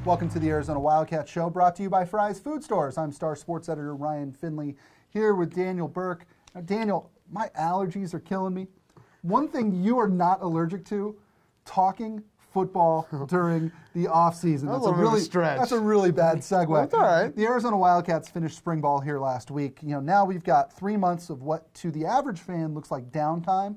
Welcome to the Arizona Wildcats Show, brought to you by Fry's Food Stores. I'm Star Sports Editor Ryan Finley, here with Daniel Burke. Now, Daniel, my allergies are killing me. One thing you are not allergic to, talking football during the offseason. That's a really bad segue. Well, that's all right. The Arizona Wildcats finished spring ball here last week. Now we've got 3 months of what to the average fan looks like downtime.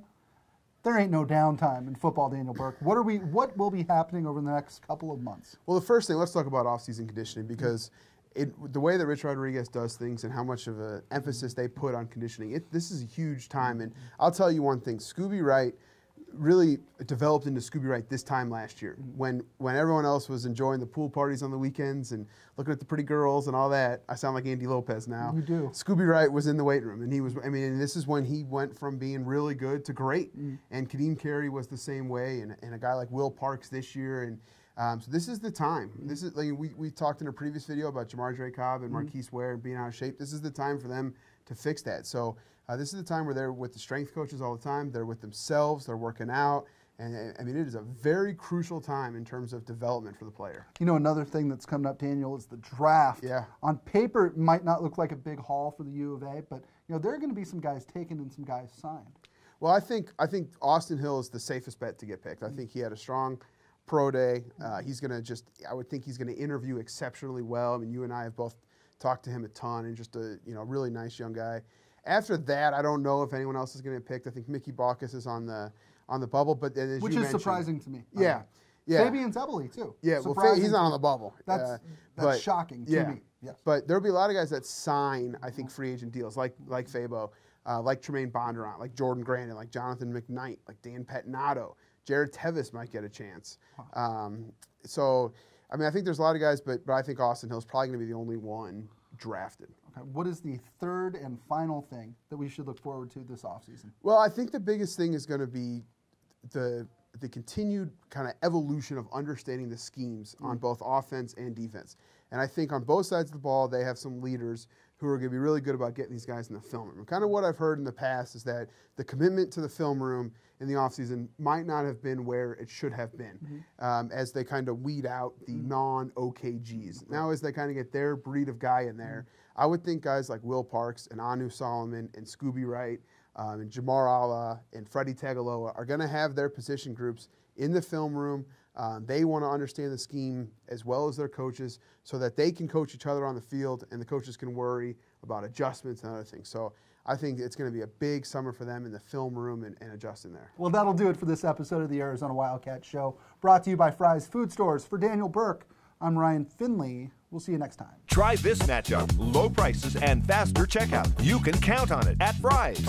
There ain't no downtime in football, Daniel Burke. What will be happening over the next couple of months? Well, the first thing, let's talk about off-season conditioning, because the way that Rich Rodriguez does things and how much of an emphasis they put on conditioning, this is a huge time. And I'll tell you one thing, Scooby Wright really developed into Scooby Wright this time last year, when everyone else was enjoying the pool parties on the weekends and looking at the pretty girls and all that. I sound like Andy Lopez now. You do. Scooby Wright was in the weight room, and and this is when he went from being really good to great. And Kadeem Carey was the same way, and a guy like Will Parks this year. And so this is the time. This is, like, we talked in a previous video about Jamar Dre Cobb and Marquise Ware and being out of shape. This is the time for them to fix that. So this is the time where they're with the strength coaches all the time. They're with themselves. They're working out. And it is a very crucial time in terms of development for the player. Another thing that's coming up, Daniel, is the draft. Yeah. On paper, it might not look like a big haul for the U of A, but there are going to be some guys taken and some guys signed. Well, I think Austin Hill is the safest bet to get picked. I think he had a strong pro day. He's going to I would think he's going to interview exceptionally well. I mean, you and I have both talked to him a ton, and just a really nice young guy. After that, I don't know if anyone else is going to get picked. I think Mickey Baucus is on the bubble, but as which is surprising to me. Yeah. Fabian Zebeli too. Yeah, well, he's not on the bubble. That's shocking to me. Yes. But there'll be a lot of guys that sign, I think, free agent deals, like Fabo, like Tremaine Bondurant, like Jordan Grandin, like Jonathan McKnight, like Dan Pettinato. Jared Tevis might get a chance. So, I think there's a lot of guys, but I think Austin Hill's probably going to be the only one drafted. Okay. What is the third and final thing that we should look forward to this offseason? Well, I think the biggest thing is going to be the continued kind of evolution of understanding the schemes on both offense and defense. And I think on both sides of the ball, they have some leaders who are going to be really good about getting these guys in the film room. And kind of what I've heard in the past is that the commitment to the film room in the offseason might not have been where it should have been, as they kind of weed out the non-OKGs. Now, as they kind of get their breed of guy in there, I would think guys like Will Parks and Anu Solomon and Scooby Wright and Jamar Allah and Freddie Tagaloa are going to have their position groups in the film room. They want to understand the scheme as well as their coaches, so that they can coach each other on the field and the coaches can worry about adjustments and other things. So I think it's going to be a big summer for them in the film room and adjusting there. Well, that'll do it for this episode of the Arizona Wildcats Show, brought to you by Fry's Food Stores. For Daniel Burke, I'm Ryan Finley. We'll see you next time. Try this matchup. Low prices and faster checkout. You can count on it at Fry's.